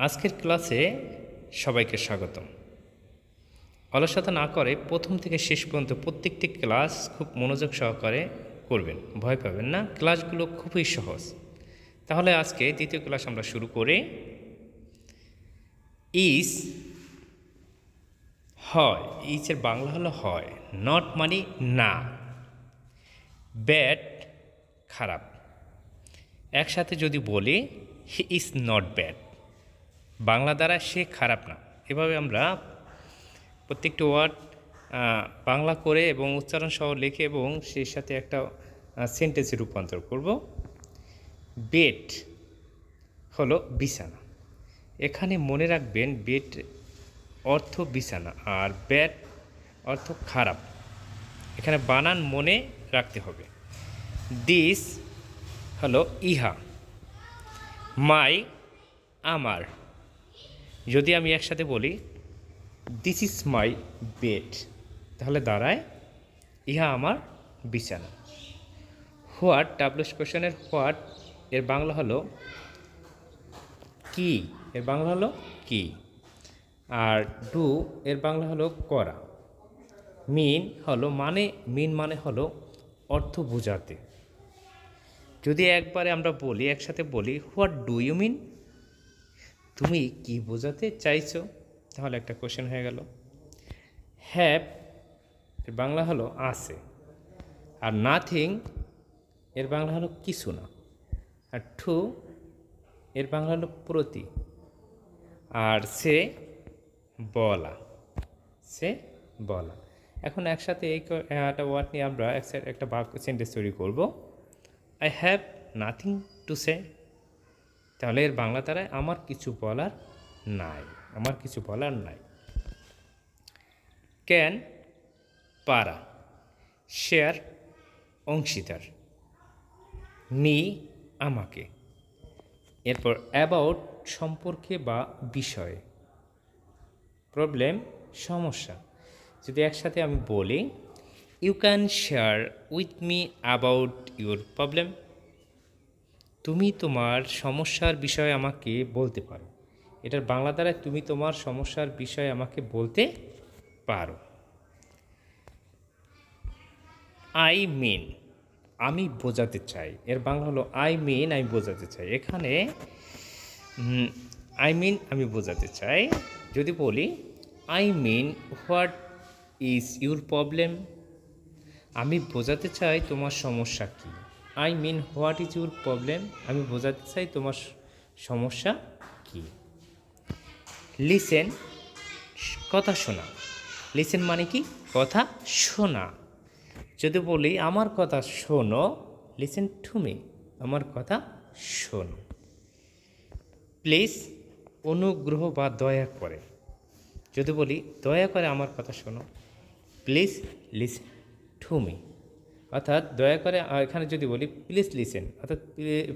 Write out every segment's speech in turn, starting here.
আজকের ক্লাসে সবাইকে স্বাগতম। অলসতা না করে প্রথম থেকে শেষ পর্যন্ত প্রত্যেকটি ক্লাস খুব মনোযোগ সহকারে করবেন, ভয় পাবেন না। ক্লাসগুলো খুবই সহজ। তাহলে আজকে দ্বিতীয় ক্লাস আমরা শুরু করি। ইজ হয়, ইজের বাংলা হলো হয়, নট মানে না, ব্যাড খারাপ। একসাথে যদি বলি he is not bad, Bangla দ্বারা সে খারাপ না। এভাবে আমরা প্রত্যেকটি ওয়ার্ড বাংলা করে এবং উচ্চারণ সহ লিখে এবং সেই সাথে একটা সেন্টেন্সে রূপান্তর করব। বেড হলো বিছানা। এখানে মনে রাখবেন বেড অর্থ বিছানা আর ব্যাড অর্থ খারাপ। এখানে বানান মনে রাখতে হবে। দিস হলো ইহা, মাই আমার। যদি আমি একসাথে বলি দিস ইজ মাই বেড, তাহলে দাঁড়ায় ইহা আমার বিছানা। হোয়াট, ডাব্লিউএস কোশ্চেনের হোয়াট এর বাংলা হলো কি, এর বাংলা হলো কি। আর ডু এর বাংলা হলো করা। মিন হলো মানে, মিন মানে হলো অর্থ বোঝাতে। যদি একবারে আমরা বলি, একসাথে বলি হোয়াট ডু ইউ মিন, তুমি কি বোঝাতে চাইছো, তাহলে একটা কোশ্চেন হয়ে গেল। হ্যাভ এর বাংলা হলো আছে। আর নাথিং এর বাংলা হলো কিছু না। আর টু এর বাংলা হলো প্রতি। আর সে বলা, সে বলা। এখন একসাথে এই একটা ওয়ার্ড নিয়ে আমরা একটা বাক্য সেন্টেন্স তৈরি করব। I have nothing to say, তাহলে এর বাংলা দ্বারায় আমার কিছু বলার নাই, আমার কিছু বলার নাই। ক্যান পারা, শেয়ার অংশীদার, মি আমাকে। এরপর অ্যাবাউট সম্পর্কে বা বিষয়ে, প্রবলেম সমস্যা। যদি একসাথে আমি বলি you can share with me about your problem, তুমি তোমার সমস্যার বিষয়ে আমাকে বলতে পারো। এটার বাংলা দ্বারা তুমি তোমার সমস্যার বিষয়ে আমাকে বলতে পারো। আই মিন আমি বোঝাতে চাই, এর বাংলা হলো আই মিন আমি বোঝাতে চাই। এখানে আই মিন আমি বোঝাতে চাই। যদি বলি I mean what is your problem, আমি বোঝাতে চাই তোমার সমস্যা কী। I mean what is your problem, আমি বোঝাতে চাই তোমার সমস্যা কী। লিসেন কথা শোনা, লিসেন মানে কি কথা শোনা। যদি বলি আমার কথা শোনো, লিসেন টু মি, আমার কথা শোনো। প্লিজ অনুগ্রহ বা দয়া করে, যদি বলি দয়া করে আমার কথা শোনো, প্লিজ লিসেন টু মি। অর্থাৎ দয়া করে, এখানে যদি বলি প্লিজ লিসেন, অর্থাৎ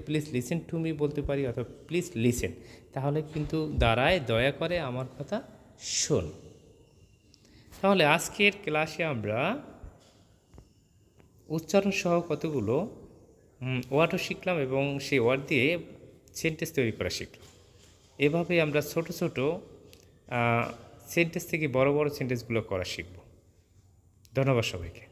প্লিজ লিসেন টু মি বলতে পারি, অর্থাৎ প্লিজ লিসেন, তাহলে কিন্তু দাঁড়ায় দয়া করে আমার কথা শোন। তাহলে আজকের ক্লাসে আমরা উচ্চারণ সহ কতগুলো ওয়ার্ডও শিখলাম এবং সেই ওয়ার্ড দিয়ে সেন্টেন্স তৈরি করা শিখলাম। এভাবে আমরা ছোট ছোট সেন্টেন্স থেকে বড় বড় সেন্টেন্সগুলো করা শিখব। ধন্যবাদ সবাইকে।